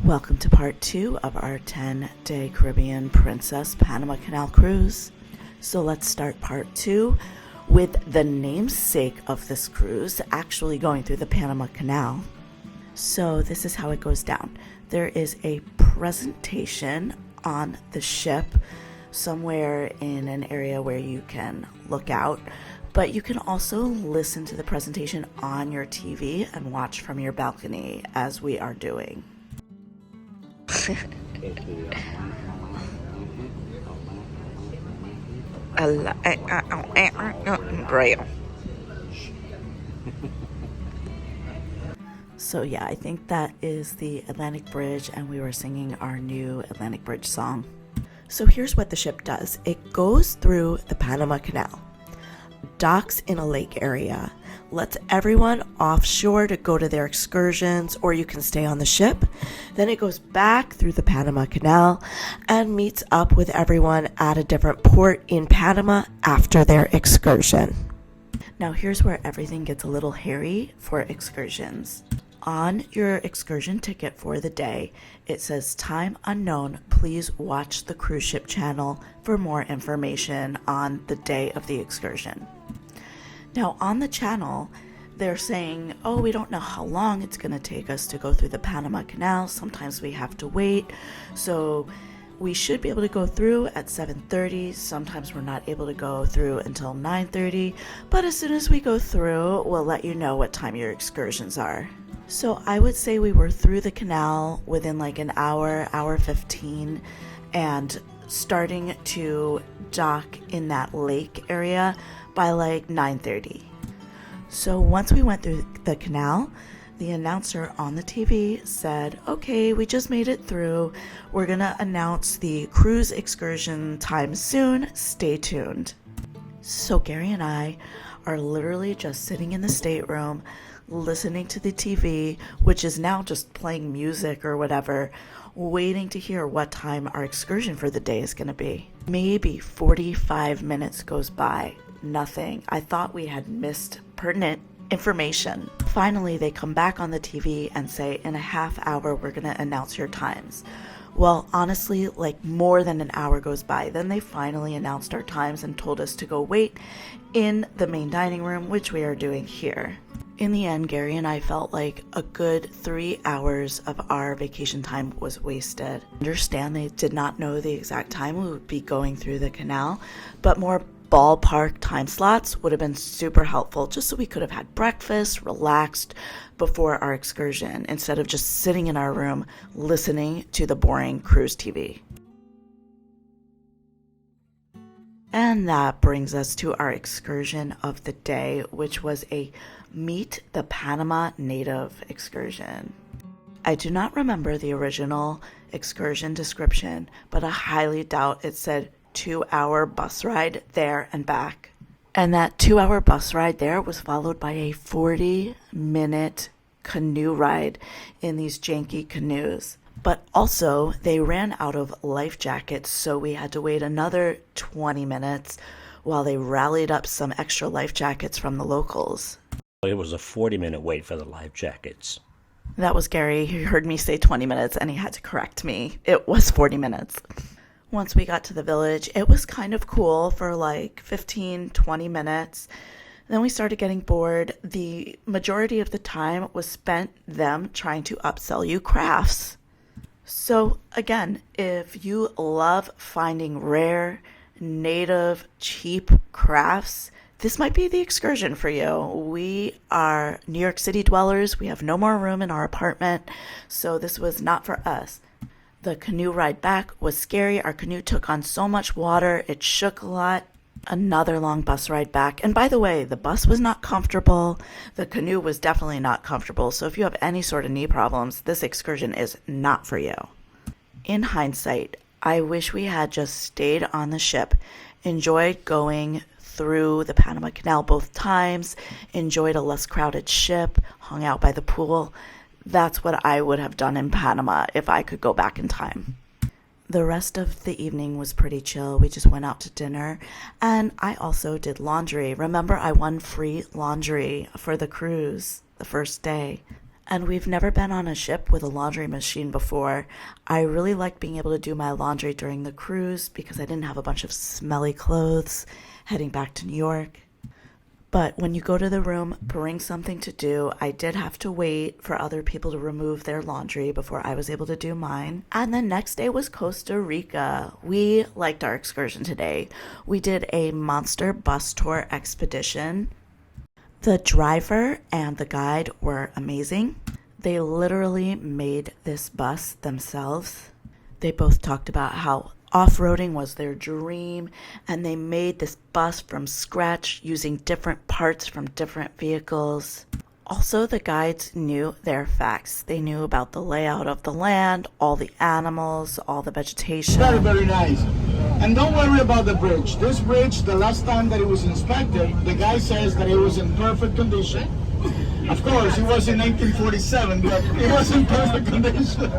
Welcome to part 2 of our 10-day Caribbean Princess Panama Canal cruise. So let's start part 2 with the namesake of this cruise actually going through the Panama Canal. So this is how it goes down. There is a presentation on the ship somewhere in an area where you can look out, but you can also listen to the presentation on your TV and watch from your balcony as we are doing. So yeah, I think that is the Atlantic Bridge, and we were singing our new Atlantic Bridge song. So here's what the ship does. It goes through the Panama Canal, docks in a lake area, lets everyone offshore to go to their excursions, or you can stay on the ship. Then it goes back through the Panama Canal and meets up with everyone at a different port in Panama after their excursion. Now here's where everything gets a little hairy for excursions. On your excursion ticket for the day, it says time unknown. Please watch the cruise ship channel for more information on the day of the excursion. Now on the channel, they're saying, oh, we don't know how long it's going to take us to go through the Panama Canal. Sometimes we have to wait. So we should be able to go through at 7:30. Sometimes we're not able to go through until 9:30. But as soon as we go through, we'll let you know what time your excursions are. So I would say we were through the canal within like an hour 15, and starting to dock in that lake area by like 9:30. So once we went through the canal, the announcer on the TV said, okay, we just made it through. We're gonna announce the cruise excursion time soon. Stay tuned. So Gary and I are literally just sitting in the stateroom, listening to the TV, which is now just playing music or whatever, waiting to hear what time our excursion for the day is going to be. Maybe 45 minutes goes by. Nothing. I thought we had missed pertinent information. Finally, they come back on the TV and say, in a half hour, we're going to announce your times. Well, honestly, like more than an hour goes by. Then they finally announced our times and told us to go wait in the main dining room, which we are doing here. In the end, Gary and I felt like a good 3 hours of our vacation time was wasted. I understand they did not know the exact time we would be going through the canal, but more ballpark time slots would have been super helpful, just so we could have had breakfast, relaxed before our excursion, instead of just sitting in our room listening to the boring cruise TV. And that brings us to our excursion of the day, which was a Meet the Panama Native excursion. I do not remember the original excursion description, but I highly doubt it said 2-hour bus ride there and back. And that 2-hour bus ride there was followed by a 40-minute canoe ride in these janky canoes. But also, they ran out of life jackets, so we had to wait another 20 minutes while they rallied up some extra life jackets from the locals. It was a 40-minute wait for the life jackets. That was Gary. He heard me say 20 minutes and he had to correct me. It was 40 minutes. Once we got to the village, it was kind of cool for like 15, 20 minutes. Then we started getting bored. The majority of the time was spent them trying to upsell you crafts. So again, if you love finding rare, native, cheap crafts, this might be the excursion for you. We are New York City dwellers. We have no more room in our apartment, so this was not for us. The canoe ride back was scary. Our canoe took on so much water, it shook a lot. Another long bus ride back. And by the way, the bus was not comfortable. The canoe was definitely not comfortable. So if you have any sort of knee problems, this excursion is not for you. In hindsight, I wish we had just stayed on the ship, enjoyed going through the Panama Canal both times, enjoyed a less crowded ship, hung out by the pool. That's what I would have done in Panama if I could go back in time. The rest of the evening was pretty chill. We just went out to dinner, and I also did laundry. Remember, I won free laundry for the cruise the first day. And we've never been on a ship with a laundry machine before. I really liked being able to do my laundry during the cruise because I didn't have a bunch of smelly clothes heading back to New York. But when you go to the room, bring something to do. I did have to wait for other people to remove their laundry before I was able to do mine. And the next day was Costa Rica. We liked our excursion today. We did a monster bus tour expedition. The driver and the guide were amazing. They literally made this bus themselves. They both talked about how off-roading was their dream, and they made this bus from scratch using different parts from different vehicles. Also, the guides knew their facts. They knew about the layout of the land, all the animals, all the vegetation. Very, very nice. And don't worry about the bridge. This bridge, the last time that it was inspected, the guy says that it was in perfect condition. Of course, it was in 1947, but it was in perfect condition.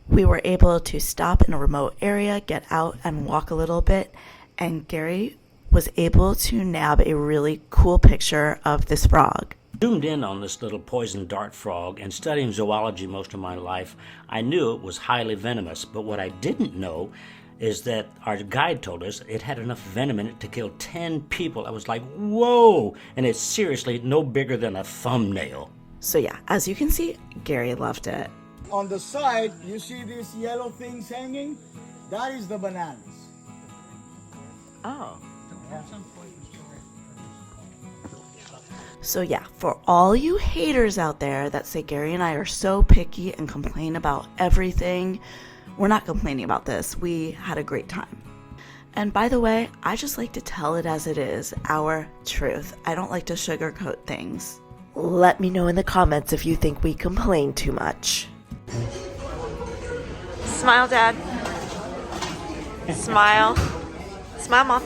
We were able to stop in a remote area, get out and walk a little bit, and Gary was able to nab a really cool picture of this frog. Zoomed in on this little poison dart frog, and studying zoology most of my life, I knew it was highly venomous, but what I didn't know is that our guide told us it had enough venom in it to kill 10 people. I was like, whoa! And it's seriously no bigger than a thumbnail. So yeah, as you can see, Gary loved it. On the side, you see these yellow things hanging? That is the bananas. Oh. So yeah, for all you haters out there that say Gary and I are so picky and complain about everything, we're not complaining about this. We had a great time. And by the way, I just like to tell it as it is, our truth. I don't like to sugarcoat things. Let me know in the comments if you think we complain too much. Smile, Dad. Smile. Smile, Mom.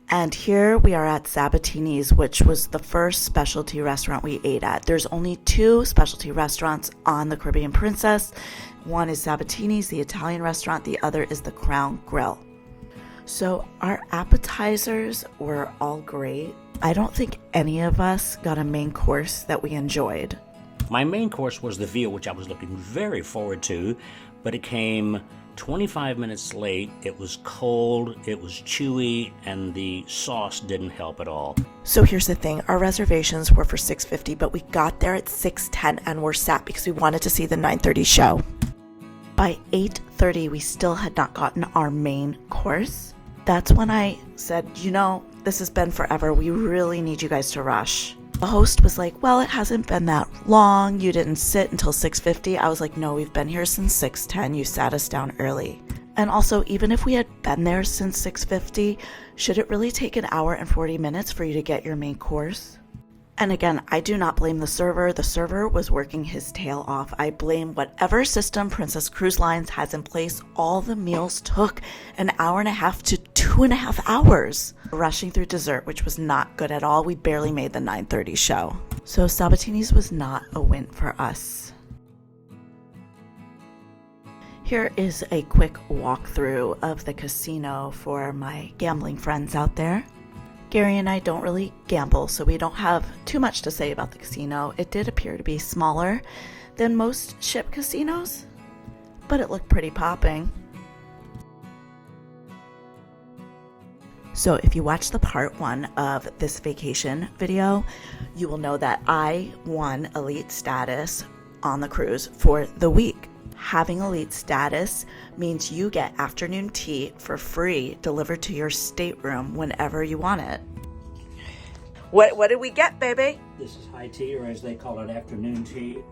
And here we are at Sabatini's, which was the first specialty restaurant we ate at. There's only 2 specialty restaurants on the Caribbean Princess. One is Sabatini's, the Italian restaurant. The other is the Crown Grill. So our appetizers were all great. I don't think any of us got a main course that we enjoyed. My main course was the veal, which I was looking very forward to, but it came 25 minutes late. It was cold, it was chewy, and the sauce didn't help at all. So here's the thing, our reservations were for 6:50, but we got there at 6:10 and were sat because we wanted to see the 9:30 show. By 8:30, we still had not gotten our main course. That's when I said, this has been forever. We really need you guys to rush. The host was like, well, it hasn't been that long. You didn't sit until 6:50. I was like, no, we've been here since 6:10. You sat us down early. And also, even if we had been there since 6:50, should it really take an hour and 40 minutes for you to get your main course? And again, I do not blame the server. The server was working his tail off. I blame whatever system Princess Cruise Lines has in place. All the meals took an hour and a half to 2.5 hours. Rushing through dessert, which was not good at all. We barely made the 9:30 show. So Sabatini's was not a win for us. Here is a quick walkthrough of the casino for my gambling friends out there. Gary and I don't really gamble, so we don't have too much to say about the casino. It did appear to be smaller than most ship casinos, but it looked pretty popping. So if you watch the part 1 of this vacation video, you will know that I won elite status on the cruise for the week. Having elite status means you get afternoon tea for free delivered to your stateroom whenever you want it. What did we get, baby? This is high tea, or as they call it, afternoon tea.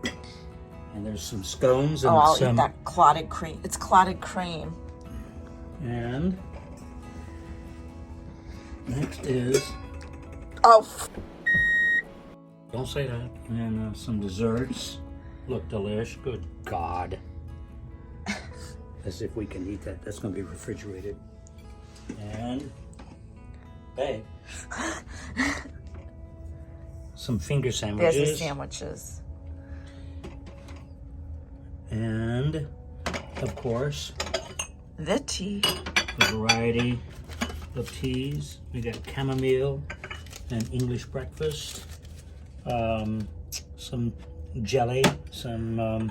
And there's some scones and I'll some... eat that clotted cream. It's clotted cream. And next is... Don't say that. And some desserts. Look delish. Good God. As if we can eat that. That's going to be refrigerated. And, hey, some finger sandwiches. There's the sandwiches. And, of course, The tea. a variety of teas. We got chamomile and English breakfast. some jelly, some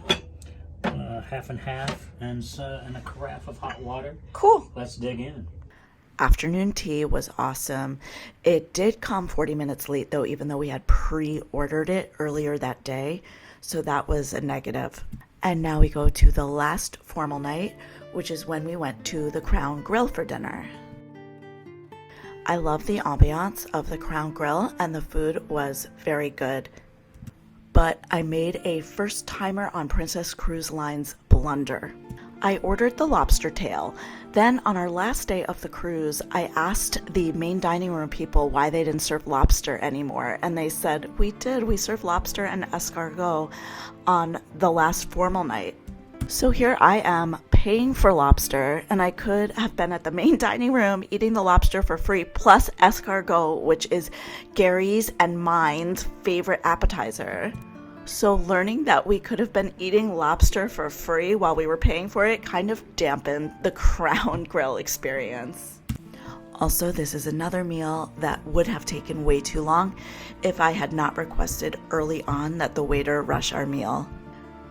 half and half, and a carafe of hot water. Cool. Let's dig in. Afternoon tea was awesome. It did come 40 minutes late though, even though we had pre-ordered it earlier that day. So that was a negative. And now we go to the last formal night, which is when we went to the Crown Grill for dinner. I love the ambiance of the Crown Grill and the food was very good. But I made a first timer on Princess Cruise Line's blunder. I ordered the lobster tail. Then on our last day of the cruise, I asked the main dining room people why they didn't serve lobster anymore. And they said, we served lobster and escargot on the last formal night. So here I am paying for lobster, and I could have been at the main dining room eating the lobster for free, plus escargot, which is Gary's and mine's favorite appetizer. So learning that we could have been eating lobster for free while we were paying for it kind of dampened the Crown Grill experience. Also, this is another meal that would have taken way too long if I had not requested early on that the waiter rush our meal.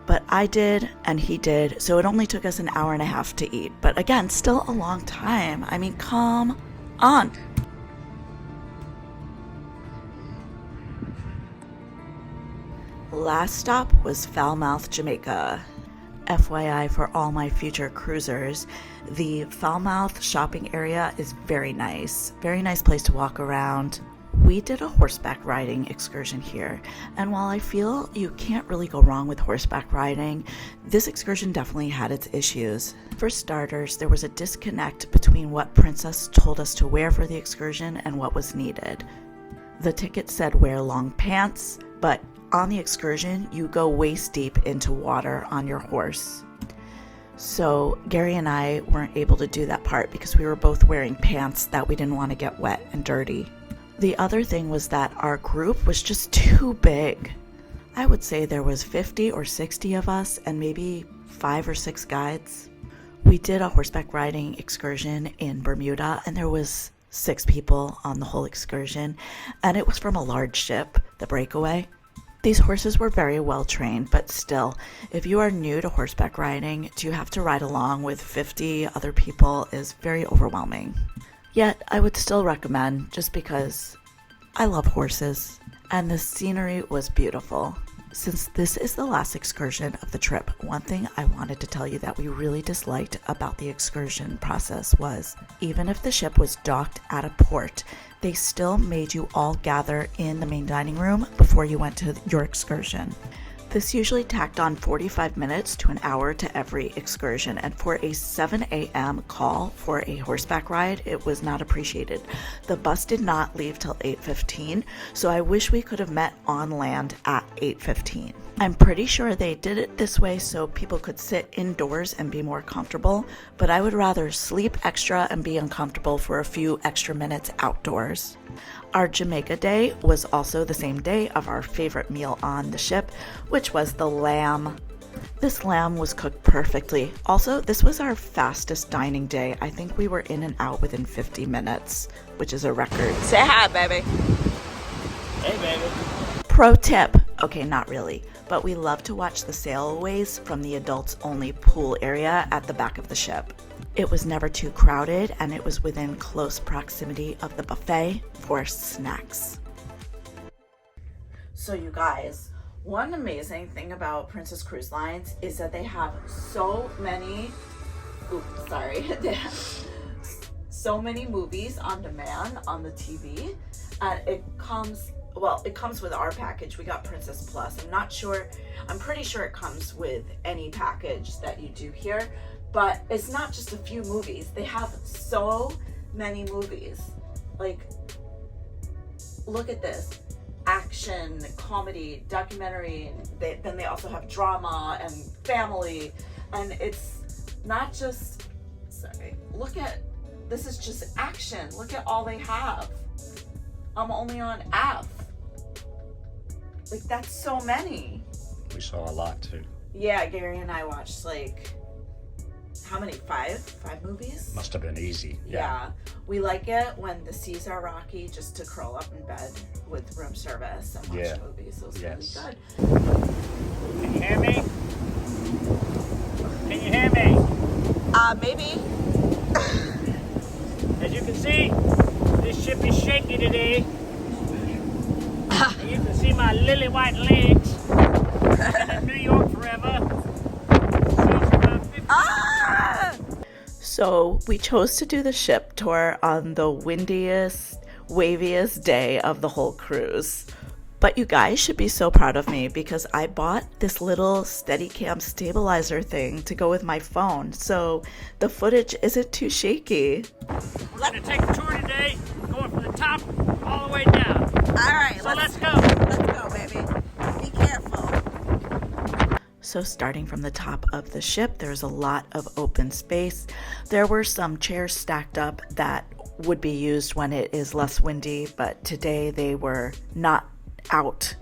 But I did, and he did, so it only took us an hour and a half to eat. But again, still a long time. I mean, come on. Last stop was Falmouth, Jamaica. FYI for all my future cruisers, the Falmouth shopping area is very nice. Very nice place to walk around. We did a horseback riding excursion here, and while I feel you can't really go wrong with horseback riding, this excursion definitely had its issues. For starters, there was a disconnect between what Princess told us to wear for the excursion and what was needed. The ticket said wear long pants, but on the excursion, you go waist deep into water on your horse. So Gary and I weren't able to do that part because we were both wearing pants that we didn't want to get wet and dirty. The other thing was that our group was just too big. I would say there was 50 or 60 of us and maybe 5 or 6 guides. We did a horseback riding excursion in Bermuda and there was 6 people on the whole excursion, and it was from a large ship, the Breakaway. These horses were very well trained, but still, if you are new to horseback riding, to have to ride along with 50 other people is very overwhelming. Yet, I would still recommend just because I love horses and the scenery was beautiful. Since this is the last excursion of the trip, one thing I wanted to tell you that we really disliked about the excursion process was, even if the ship was docked at a port, they still made you all gather in the main dining room before you went to your excursion. This usually tacked on 45 minutes to an hour to every excursion, and for a 7 a.m. call for a horseback ride, it was not appreciated. The bus did not leave till 8:15, so I wish we could have met on land at 8:15. I'm pretty sure they did it this way so people could sit indoors and be more comfortable, but I would rather sleep extra and be uncomfortable for a few extra minutes outdoors. Our Jamaica day was also the same day of our favorite meal on the ship, which was the lamb. This lamb was cooked perfectly. Also, this was our fastest dining day. I think we were in and out within 50 minutes, which is a record. Say hi, baby. Hey, baby. Pro tip. Okay, not really, but we love to watch the sailways from the adults-only pool area at the back of the ship. It was never too crowded, and it was within close proximity of the buffet for snacks. So you guys, one amazing thing about Princess Cruise Lines is that they have so many, they have so many movies on demand on the TV, and it comes with our package. We got Princess Plus. I'm pretty sure it comes with any package that you do here, but it's not just a few movies. They have so many movies. Like, look at this. Action, comedy, documentary, then they also have drama and family, and it's not just, this is just action. Look at all they have. I'm only on F. Like, that's so many. We saw a lot too. Yeah, Gary and I watched how many? 5 movies? Must have been easy. Yeah. We like it when the seas are rocky, just to curl up in bed with room service and watch movies. So it's really good. Can you hear me? Can you hear me? Maybe. As you can see, this ship is shaky today. And you can see my lily white legs. I've been in New York forever. Since about 50 So we chose to do the ship tour on the windiest, waviest day of the whole cruise. But you guys should be so proud of me because I bought this little Steadicam stabilizer thing to go with my phone, so the footage isn't too shaky. We're going to take a tour today, going from the top all the way down. All right, So let's go. Let's go, baby. Be careful. So starting from the top of the ship, there's a lot of open space. There were some chairs stacked up that would be used when it is less windy, but today they were not out,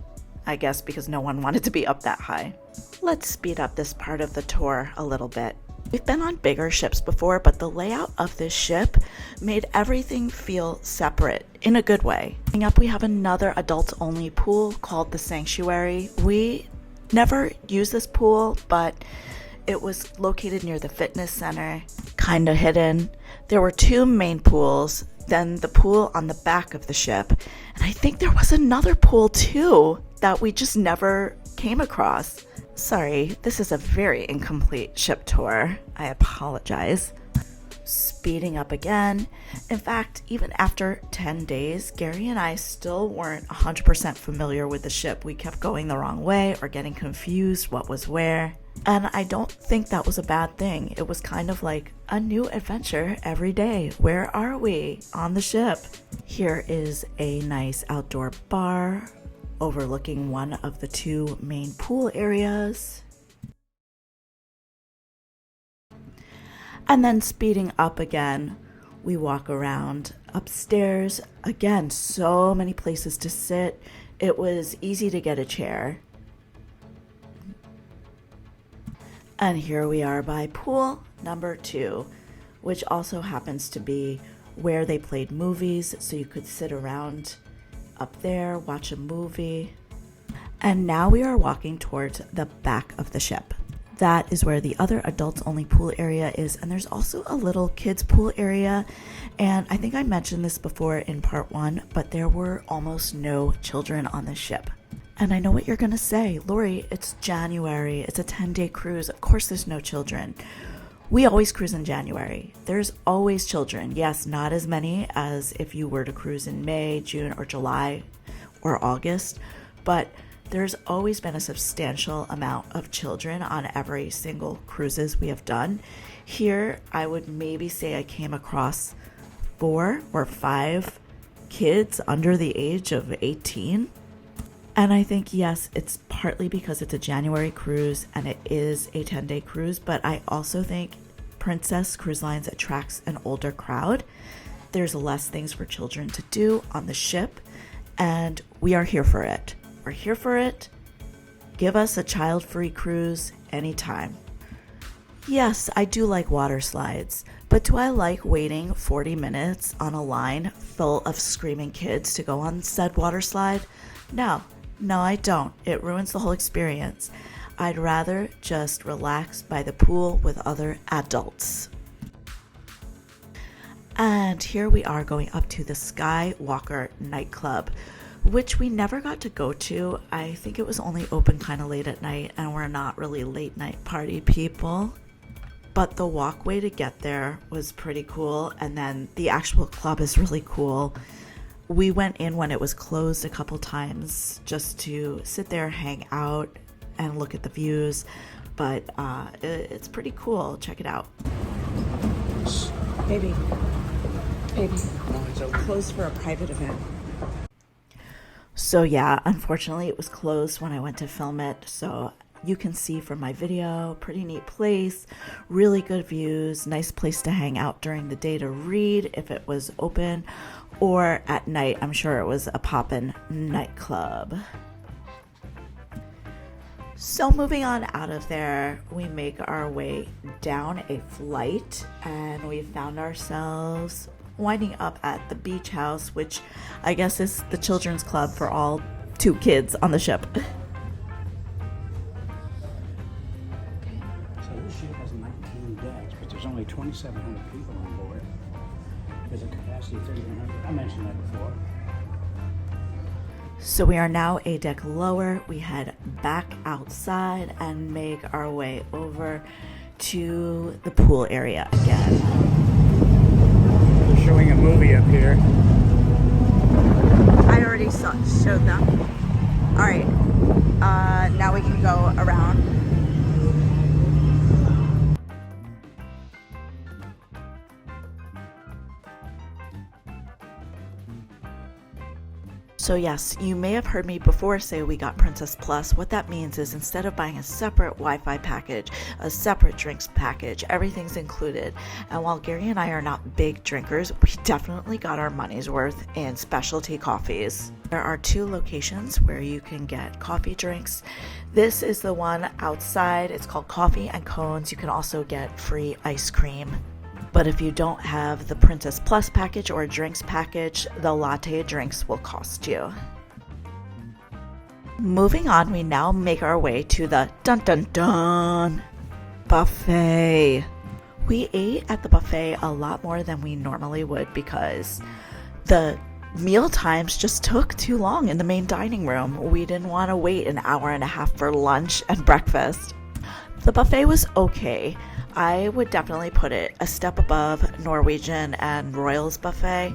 I guess, because no one wanted to be up that high. Let's speed up this part of the tour a little bit. We've been on bigger ships before, but the layout of this ship made everything feel separate in a good way. Coming up, we have another adults-only pool called the Sanctuary. We never used this pool, but it was located near the fitness center, kind of hidden. There were two main pools, then the pool on the back of the ship, and I think there was another pool too that we just never came across. Sorry, this is a very incomplete ship tour. I apologize. Speeding up again. In fact, even after 10 days, Gary and I still weren't 100% familiar with the ship. We kept going the wrong way or getting confused what was where. And I don't think that was a bad thing. It was kind of like a new adventure every day. Where are we? On the ship. Here is a nice outdoor bar overlooking one of the two main pool areas. And then speeding up again, we walk around upstairs. Again, so many places to sit. It was easy to get a chair. And here we are by pool number 2, which also happens to be where they played movies, so you could sit around up there, watch a movie. And now we are walking towards the back of the ship. That is where the other adults-only pool area is, and there's also a little kids pool area. And I think I mentioned this before in part 1, but there were almost no children on the ship. And I know what you're gonna say, Lori, it's January, it's a 10-day cruise, of course there's no children. We always cruise in January. There's always children. Yes, not as many as if you were to cruise in May, June, or July, or August, but there's always been a substantial amount of children on every single cruises we have done. Here, I would maybe say I came across 4 or 5 kids under the age of 18. And I think, yes, it's partly because it's a January cruise and it is a 10-day cruise, but I also think Princess Cruise Lines attracts an older crowd. There's less things for children to do on the ship, and we are here for it. We're here for it. Give us a child-free cruise anytime. Yes, I do like water slides, but do I like waiting 40 minutes on a line full of screaming kids to go on said water slide? No, I don't. It ruins the whole experience. I'd rather just relax by the pool with other adults. And here we are going up to the Skywalker nightclub, which we never got to go to. I think it was only open kind of late at night, and we're not really late night party people. But the walkway to get there was pretty cool, and then the actual club is really cool. We went in when it was closed a couple times just to sit there, hang out, and look at the views, but it's pretty cool. Check it out. Baby, closed for a private event. So yeah, unfortunately it was closed when I went to film it, so you can see from my video, pretty neat place, really good views, nice place to hang out during the day to read if it was open, or at night. I'm sure it was a poppin' nightclub. So moving on out of there, we make our way down a flight and we found ourselves winding up at the beach house, which I guess is the children's club for all 2 kids on the ship. So this ship has 19 decks, but there's only 2,700 people on board. There's a capacity of 3,100. I mentioned that before. So we are now a deck lower. We head back outside and make our way over to the pool area again. They're showing a movie up here. I already showed them. All right, now we can go around. So yes, you may have heard me before say we got Princess Plus. What that means is instead of buying a separate Wi-Fi package, a separate drinks package, everything's included. And while Gary and I are not big drinkers, we definitely got our money's worth in specialty coffees. There are 2 locations where you can get coffee drinks. This is the one outside. It's called Coffee and Cones. You can also get free ice cream. But if you don't have the Princess Plus package or a drinks package, the latte drinks will cost you. Moving on, we now make our way to the dun-dun-dun buffet. We ate at the buffet a lot more than we normally would because the meal times just took too long in the main dining room. We didn't want to wait an hour and a half for lunch and breakfast. The buffet was okay. I would definitely put it a step above Norwegian and Royals buffet.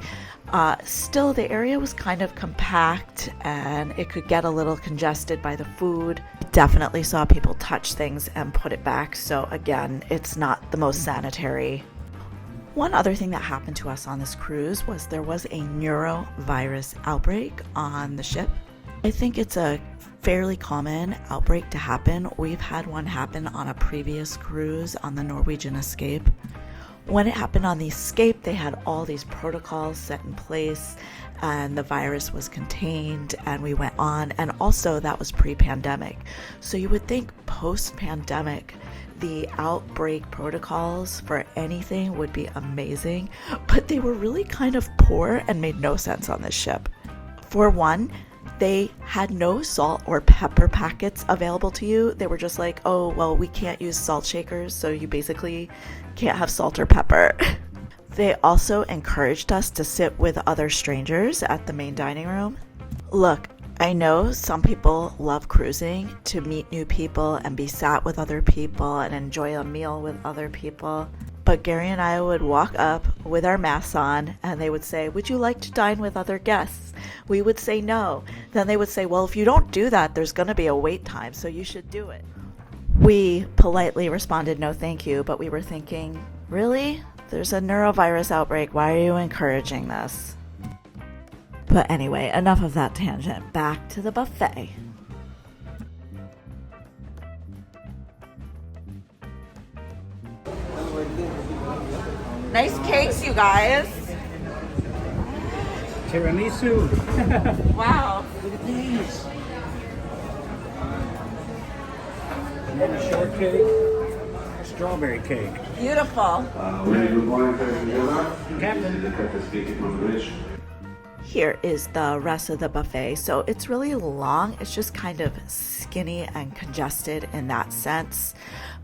Still, the area was kind of compact and it could get a little congested by the food. Definitely saw people touch things and put it back. So again, it's not the most sanitary. One other thing that happened to us on this cruise was there was a neurovirus outbreak on the ship. I think it's a fairly common outbreak to happen. We've had one happen on a previous cruise on the Norwegian Escape. When it happened on the Escape, they had all these protocols set in place and the virus was contained and we went on, and also that was pre-pandemic. So you would think post-pandemic the outbreak protocols for anything would be amazing, but they were really kind of poor and made no sense on this ship. For one, they had no salt or pepper packets available to you. They were just like, oh, well, we can't use salt shakers, so you basically can't have salt or pepper. They also encouraged us to sit with other strangers at the main dining room. Look, I know some people love cruising to meet new people and be sat with other people and enjoy a meal with other people. But Gary and I would walk up with our masks on and they would say, would you like to dine with other guests? We would say no. Then they would say, well, if you don't do that, there's going to be a wait time, so you should do it. We politely responded, no thank you, but we were thinking, really? There's a neurovirus outbreak. Why are you encouraging this? But anyway, enough of that tangent. Back to the buffet. Nice cakes, you guys. Tiramisu. Wow. Look at these. Banana shortcake. Strawberry cake. Beautiful. Good morning, Captain. Captain. The captain speaking from the bridge. Here is the rest of the buffet. So it's really long. It's just kind of skinny and congested in that sense.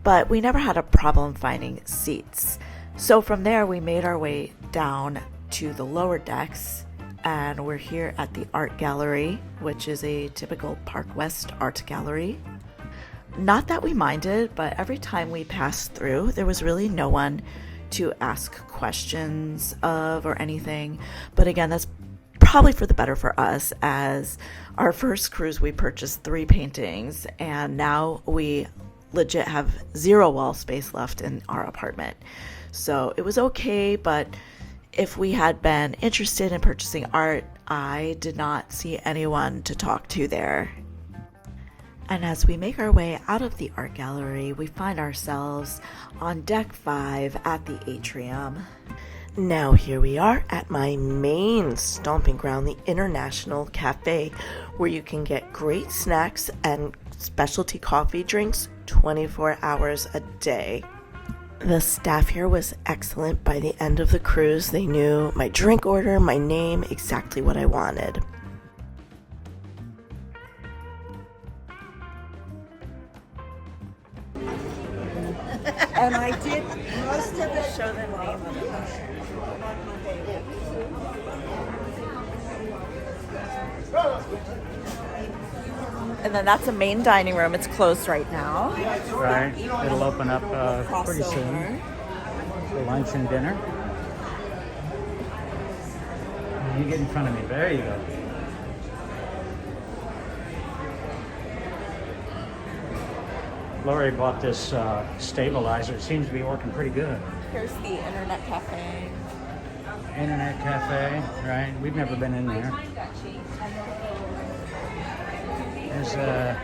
But we never had a problem finding seats. So from there, we made our way down to the lower decks. And we're here at the art gallery, which is a typical Park West art gallery. Not that we minded, but every time we passed through, there was really no one to ask questions of or anything. But again, that's probably for the better for us, as our first cruise we purchased 3 paintings and now we legit have 0 wall space left in our apartment. So it was okay, but if we had been interested in purchasing art, I did not see anyone to talk to there. And as we make our way out of the art gallery, we find ourselves on deck 5 at the atrium. Now here we are at my main stomping ground, the International Cafe, where you can get great snacks and specialty coffee drinks 24 hours a day. The staff here was excellent. By the end of the cruise, they knew my drink order, my name, exactly what I wanted. And I did most of the show them name of it. And then that's a main dining room. It's closed right now. Right. It'll open up pretty soon for lunch and dinner. You get in front of me. There you go. Lori bought this stabilizer. It seems to be working pretty good. Here's the internet cafe. Internet cafe, right? We've never been in there. There's a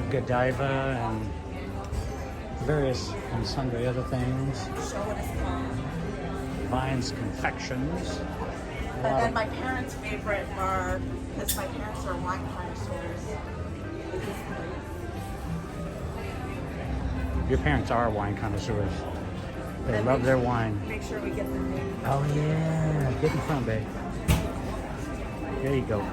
Godiva and various and sundry other things. Vine's Confections. And then my parents' favorite bar, because my parents are wine connoisseurs. Your parents are wine connoisseurs. They love their wine. Make sure we get the name. Oh yeah, get in front, babe. There you go.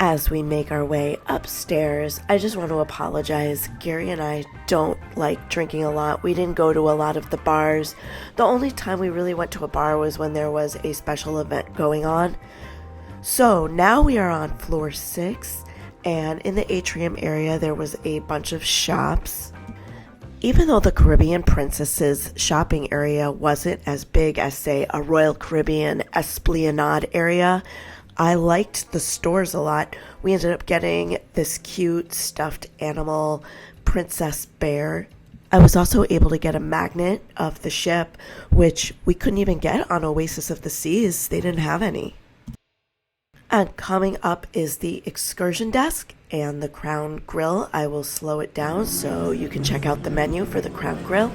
As we make our way upstairs, I just want to apologize. Gary and I don't like drinking a lot. We didn't go to a lot of the bars. The only time we really went to a bar was when there was a special event going on. So now we are on floor 6, and in the atrium area there was a bunch of shops. Even though the Caribbean Princess's shopping area wasn't as big as, say, a Royal Caribbean Esplanade area, I liked the stores a lot. We ended up getting this cute stuffed animal princess bear. I was also able to get a magnet of the ship, which we couldn't even get on Oasis of the Seas. They didn't have any. And coming up is the excursion desk and the Crown Grill. I will slow it down so you can check out the menu for the Crown Grill.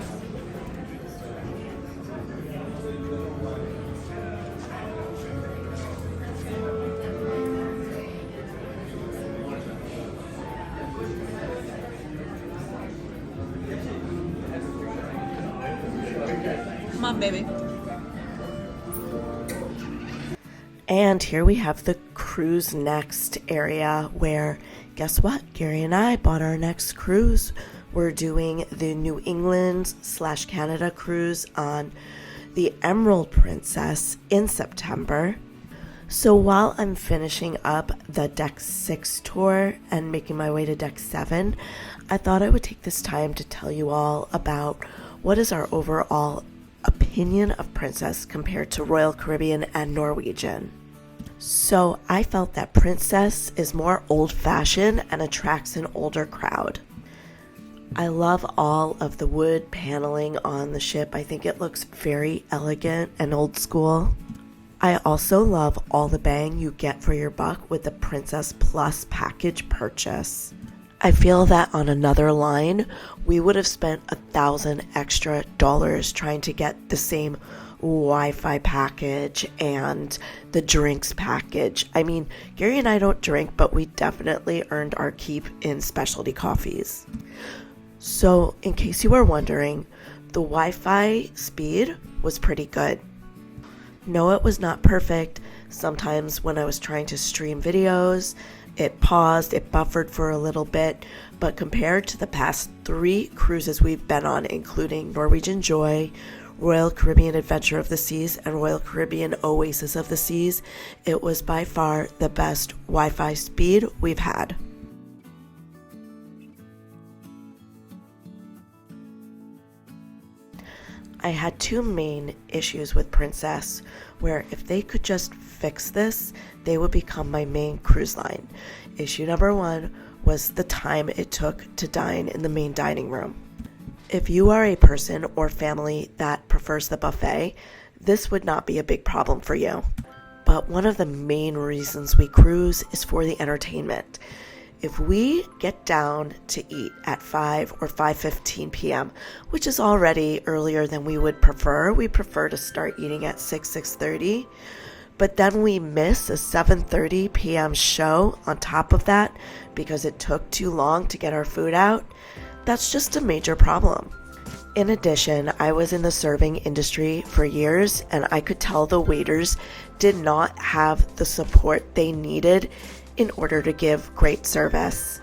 Come on, baby. And here we have the cruise next area where, guess what? Gary and I bought our next cruise. We're doing the New England/Canada cruise on the Emerald Princess in September. So while I'm finishing up the Deck 6 tour and making my way to Deck 7, I thought I would take this time to tell you all about what is our overall opinion of Princess compared to Royal Caribbean and Norwegian. So I felt that Princess is more old-fashioned and attracts an older crowd. I love all of the wood paneling on the ship. I think it looks very elegant and old school. I also love all the bang you get for your buck with the Princess Plus package purchase. I feel that on another line, we would have spent $1,000 extra trying to get the same Wi-Fi package and the drinks package. I mean, Gary and I don't drink, but we definitely earned our keep in specialty coffees. So, in case you were wondering, the Wi-Fi speed was pretty good. No, it was not perfect. Sometimes when I was trying to stream videos, it paused, it buffered for a little bit, but compared to the past 3 cruises we've been on, including Norwegian Joy, Royal Caribbean Adventure of the Seas, and Royal Caribbean Oasis of the Seas, it was by far the best Wi-Fi speed we've had. I had 2 main issues with Princess, where if they could just fix this, they would become my main cruise line. Issue number 1 was the time it took to dine in the main dining room. If you are a person or family that prefers the buffet, this would not be a big problem for you. But one of the main reasons we cruise is for the entertainment. If we get down to eat at 5 or 5:15 p.m., which is already earlier than we would prefer, we prefer to start eating at 6:30. but then we miss a 7:30 p.m. show on top of that because it took too long to get our food out, that's just a major problem. In addition, I was in the serving industry for years, and I could tell the waiters did not have the support they needed in order to give great service.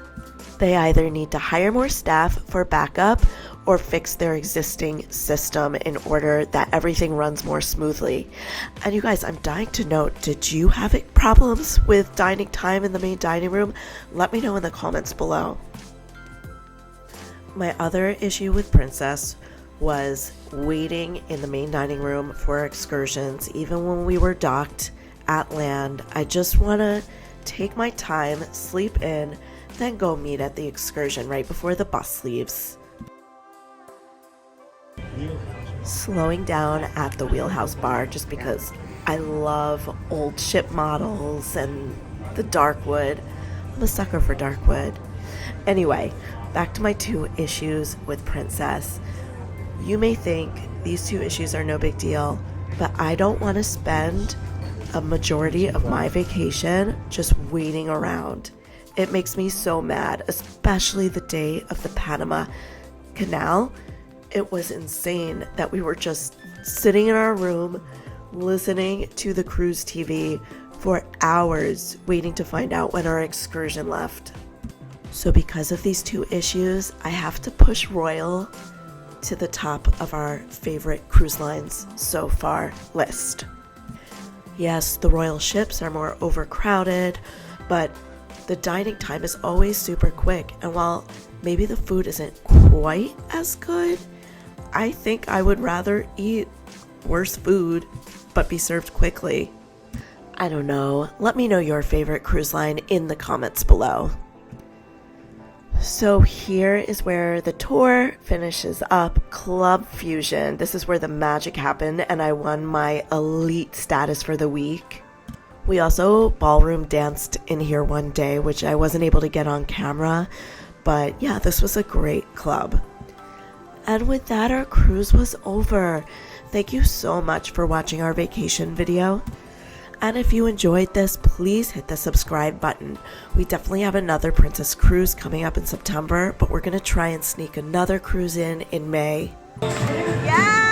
They either need to hire more staff for backup or fix their existing system in order that everything runs more smoothly. And you guys, I'm dying to know, did you have problems with dining time in the main dining room? Let me know in the comments below. My other issue with Princess was waiting in the main dining room for excursions. Even when we were docked at land, I just want to take my time, sleep in, then go meet at the excursion right before the bus leaves. Slowing down at the Wheelhouse Bar just because I love old ship models and the dark wood. I'm a sucker for dark wood. Anyway, back to my 2 issues with Princess. You may think these 2 issues are no big deal, but I don't want to spend a majority of my vacation just waiting around. It makes me so mad, especially the day of the Panama Canal. It was insane that we were just sitting in our room listening to the cruise TV for hours waiting to find out when our excursion left. So because of these 2 issues, I have to push Royal to the top of our favorite cruise lines so far list. Yes, the Royal ships are more overcrowded, but the dining time is always super quick, and while maybe the food isn't quite as good, I think I would rather eat worse food but be served quickly. I don't know. Let me know your favorite cruise line in the comments below. So here is where the tour finishes up. Club Fusion. This is where the magic happened and I won my elite status for the week. We also ballroom danced in here one day, which I wasn't able to get on camera, but yeah, this was a great club. And with that, our cruise was over. Thank you so much for watching our vacation video. And if you enjoyed this, please hit the subscribe button. We definitely have another Princess cruise coming up in September, but we're going to try and sneak another cruise in May. Yeah!